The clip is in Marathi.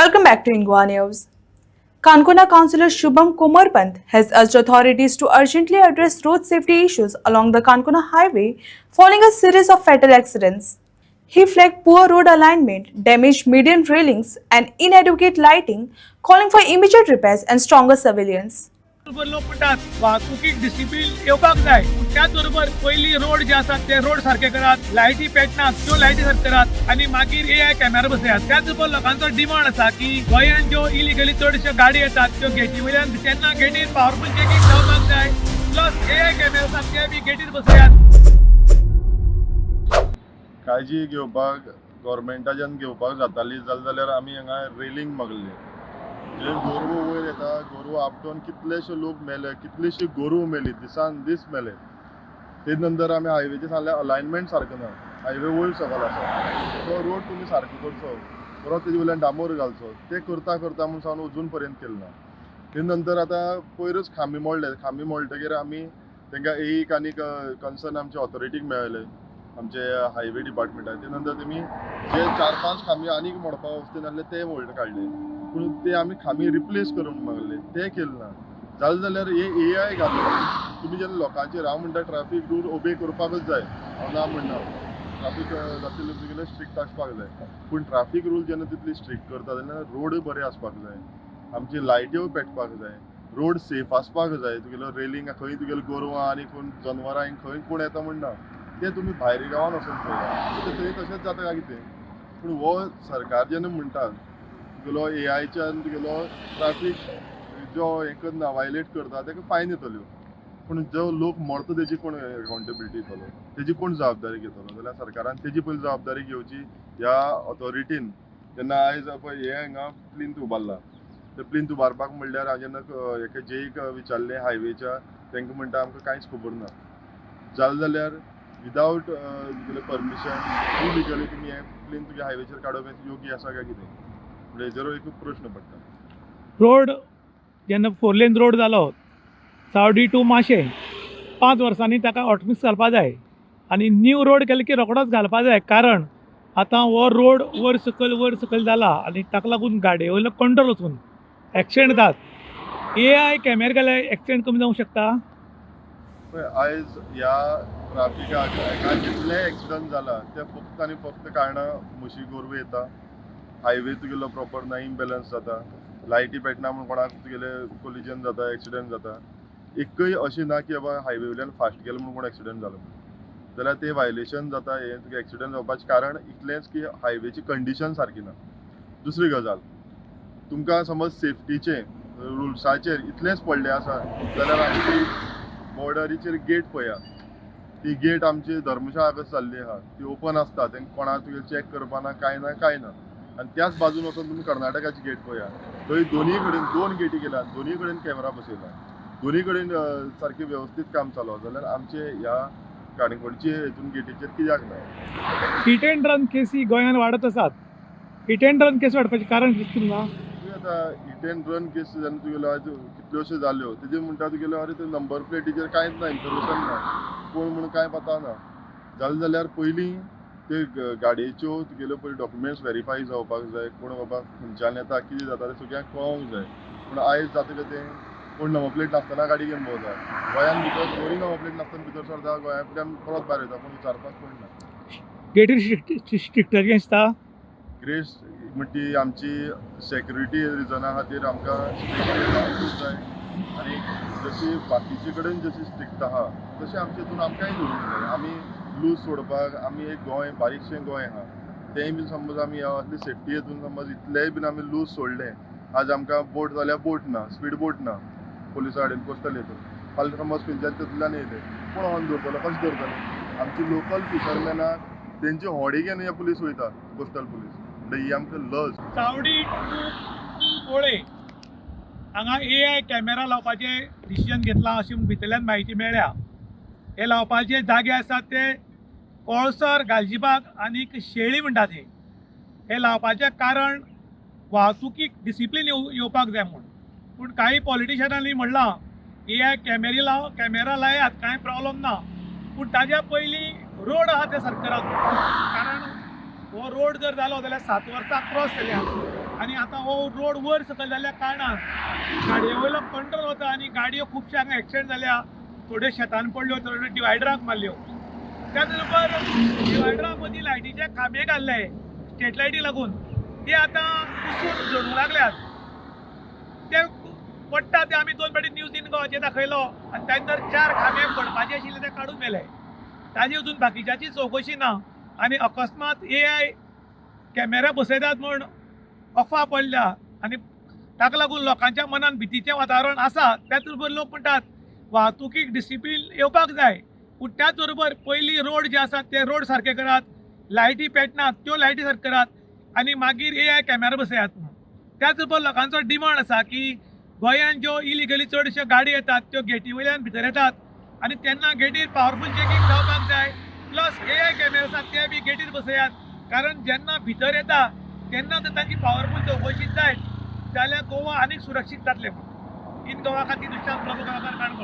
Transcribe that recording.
Welcome back to Ingwa News. Kankona Councillor Shubham Komarpant has urged authorities to urgently address road safety issues along the Kankona highway following a series of fatal accidents. He flagged poor road alignment, damaged median railings, and inadequate lighting, calling for immediate repairs and stronger surveillance. बरोबर लोक म्हणतात वाहतुकीक डिसिप्लिन येवपाक जाय त्याच बरोबर पयली रोड जे आसात ते रोड सारखे करात लायटी पेटनात त्यो लायटी सारखे करात आणि मागीर एआय कॅमेरा बसयात त्याच बरोबर लोकांचो डिमांड आसा की गोंयांत ज्यो इलिगली चडश्यो गाडी येतात त्यो गेटी वयल्यान तेन्ना गेटीर पॉवरफुल चेकिंग जावपाक जाय प्लस एआय कॅमेरा आसात ते बी गेटीर बसयात. काळजी घेवपाक गव्हर्मेंटाच्यान घेवपाक जाताली जाल्यार आमी हांगा रेलिंग मागले. जे गोरवां वयर येता गोरवां आपटोवन कितलेशे लोक मेले, कितलीशी गोरवां मेली, दिसान दीस मेले. ते नंतर आमी हायवेचे सांगले अलायनमेंट सारको ना, हायवे वयर सकयल आसा, तो रोड तुमी सारको करचो, परत तेजे वयल्यान डांबोर घालचो. ते करता करता म्हणून सावन अजून पर्यंत केलें ना. ते नंतर आतां पयरच खांबे मोडटकीर आमी तांकां एक आनी कन्सर्न आमचे ऑथॉरिटीक मेळयले, आमचे हायवे डिपार्टमेंटान. ते नंतर तेमी जे 4-5 खांबे आनीक मोडपाक वचून आसले ते काडले, पूण ते आमी खांबे रिप्लेस करून मागले, ते केलें ना. जाल्यार हे एआय घालून तुमी जेन्ना लोकांचेर हांव म्हणटा ट्रॅफीक रूल ओबे करपाकच जाय, हांव ना म्हणना, ट्रॅफीक जातले तुगेले स्ट्रिक्ट आसपाक जाय, पूण ट्रॅफीक रूल जेन्ना तितली स्ट्रिक्ट करता तेन्ना रोड बरे आसपाक जाय, आमची लायट्यो पेटपाक जाय, रोड सेफ आसपाक जाय. तुगेलो रेलिंग खंय तुगेले गोरवां आनी कोण जनवरां खंय कोण येता म्हणना ते तुमी भायर गांवांत वचून पळयता, थंय तशेंच जाता काय कितें. पूण हो सरकार जेन्ना म्हणटा तुगेलो एआयच्यान तुगेलो ट्रॅफीक जो हें करना वायलेट करता ताका फायन येतल्यो, पूण जो लोक मरता तेजी कोण अकावंटेबिलिटी दितलो, तेजी कोण जबाबदारी घेतलो. जाल्यार सरकारान तेजी पयली जबाबदारी घेवची. ह्या ऑथॉरिटीन जेन्ना आयज पळय हे हांगा प्लिंथ उबारला, ते प्लिंथ उबारपाक म्हणल्यार हांव जेन्ना हेका जेईक विचारलें हायवेच्या, तांकां म्हणटा आमकां कांयच खबर ना. जाल्यार विदावट तुगेलें परमिशन इलिगली तुमी हें प्लिंथ तुगे हायवेचेर काडप हें योग्य आसा काय कितें, म्हणजे हेजेर एक प्रश्न पडटा. रोड जेन्ना 4 लेन रोड जालो चावडी टू माशें 5 वर्सांनी ताका ऑटोमिक्स घालपा जाय आनी न्यू रोड केले की रोखडोच घालपा जाय. कारण आतां हो रोड वयर सकयल जाला आनी ताका लागून गाडये वयलो कंट्रोल वचून एक्सिडेंट जातात. एआय कॅमेरा गेल्यार एक्सिडेंट कमी जावंक शकता. आयज ह्या ट्राफिकाक हाका जितले एक्सिडंट जाला ते फक्त आनी फक्त कारणां म्हशी गोरवां येता, हायवे तुगेलो प्रॉपर ना, इम्बॅलन्स जाता, लायटी पेटना म्हूण कोणाक तुगेले कोलिजन जाता, एक्सिडंट जाता. एकय अशें ना की बाबा हायवे वयल्यान फास्ट गेलो म्हणून कोण एक्सिडंट जालो, जाल्यार ते वायलेशन जाता. हे तुगे एक्सिडंट जावपाचें कारण इतलेंच की हायवेची कंडिशन सारकी ना. दुसरी गजाल, तुमकां समज सेफ्टीचे रुल्साचेर इतलेंच पडलें आसा जाल्यार आमची बॉर्डरीचेर गेट पळया, ती गेट आमची धर्मशाळा कशी जाल्ली आहा ती ओपन आसता, तांकां कोणाक तुगे चॅक करपाना कांय ना. आनी त्याच बाजून वचून तुमी कर्नाटकाची गेट पळया, थंय दोनीय कडेन 2 गेटी केल्या, दोनीय कडेन कॅमेरा बसयला, दोनीय कडेन सारकें वेवस्थीत काम चालू. जाल्यार आमचे ह्या काणकोणचे हितून गेटीचेर कित्याक ना. हिट अँड रन केसी गोंयांत वाडत आसात. हिट अँड रन केस वाडपाचें कारण दिसता तुमकां? आतां हिट अँड रन केस जेन्ना तुगेलो आज कितल्योश्यो जाल्यो तेजे म्हणटा तुगेलो अरे ते नंबर प्लेटीचेर कांयच ना, इन्फॉर्मेशन ना, कोण म्हणून कांय पत्ता ना. जाल्यार पयलीं ते गाडयेच्यो तुगेल्यो पयलीं डॉक्युमेंट्स व्हेरीफाय जावपाक जाय, कोण बाबा खंयच्यान येता कितें जाता तें सगळ्यांक कळोंक जाय. पूण आयज जाता कितें, कोण नंबर प्लेट नासतना गाडी घेवन भोंवता, गोंयान भितर दोनूय नंबर प्लेट नासतना भितर सरता, गोंयांतल्यान परत भायर येता, पूण विचारपाक कोण ना. गेटीर स्ट्रिक्टरी आसता. ग्रेस म्हणटी आमची सेक्युरिटी रिजना खातीर आमकां स्ट्रिक्ट रावंकूच जाय. आनी जशी बाकीचे कडेन जशी स्ट्रिक्ट आहा तशें आमचे हितून आमकांय दवरूंक जाय. आमी लूज सोडपाक, आमी एक गोंय बारीकशें गोंय आहा, तेंय बी समज आमी असली सेफ्टी हितून समज इतलेंय बीन आमी लूज सोडलें, आज आमकां बोट जाल्यार बोट ना, स्पीड बोट ना पुलिसा कडेन कोस्टल हितून, फाल्यां समज खंयच्यान तितूंतल्यान येयले कोण व्हरून दवरतलो, कशें दवरतले. आमची लोकल फिशरमॅनाक तेंची होडी घेवन हे पुलीस वयता, कोस्टल पुलीस, म्हणल्यार ही आमकां लज. चावडी टू पोळे हांगा एआय कॅमेरा लावपाचे डिसिजन घेतला अशी भितरल्यान म्हायती मेळ्ळ्या. हे लावपाचे जागे आसात ते कोळसर, गालजीबाग आनीक शेळी म्हणटात. हे लावपाचें कारण वाहतुकीक डिसिप्लीन येवपाक जाय म्हणून. पूण काही पॉलिटिशनांनी म्हणलां एआय कॅमेरा लायात, कांय प्रॉब्लेम ना, पूण ताज्या पयलीं रोड आहा ते सारके करात. कारण हो रोड जर जालो जाल्यार 7 वर्सां क्रॉस जाल्या आनी आतां हो हो रोड वर सकयल जाल्ल्या कारणान गाडये वयलो कंट्रोल वता आनी गाडयो खुबशे हांगा एक्सिडेंट जाल्या. थोड्यो शेतान पडल्यो, थोड्यो डिवायडराक मारल्यो. त्याच बरोबर डिवायडरा मदीं लायटीचे खांबे घाल्ले स्ट्रीट लायटी लागून, ते आतां कुसून झडूंक लागल्यात. ते पडटा ते आमी 2 फावटी न्यूज इन गोवाचेर दाखयलो आनी ताचे नंतर 4 खांबे पडपाचे आशिल्ले ते काडून मेले. ताजी अजून बाकीच्याची चवकशी ना आनी अकस्मात AI कॅमेरा बसयतात म्हूण अफवा पडल्या आनी ताका लागून लोकांच्या मनान भितीचें वातावरण आसा. त्याच बरोबर लोक म्हणटात वाहतुकीक डिसिप्लीन येवपाक जाय, पूण त्याच बरोबर पयलीं रोड जे आसात ते रोड सारके करात, लायटी पेटनात त्यो लायटी सारके करात आनी मागीर AI कॅमेरा बसयात म्हणून. त्याच बरोबर लोकांचो डिमांड आसा की गोंयांत ज्यो इलिगली चडश्यो गाडी येतात त्यो गेटी वयल्यान भितर येतात आनी तेन्ना गेटीर पावरफूल चेकिंग जावपाक जाय. प्लस AI कॅमेरा आसात ते बी गेटीर बसयात, कारण जेन्ना भितर येता तेन्ना जर तांची पावरफूल चवकशी जायत जाल्यार गोवा आनीक सुरक्षीत जातलें म्हणून. इन गोवा खातीर दुशांत प्रभुकाळकर काणकोण.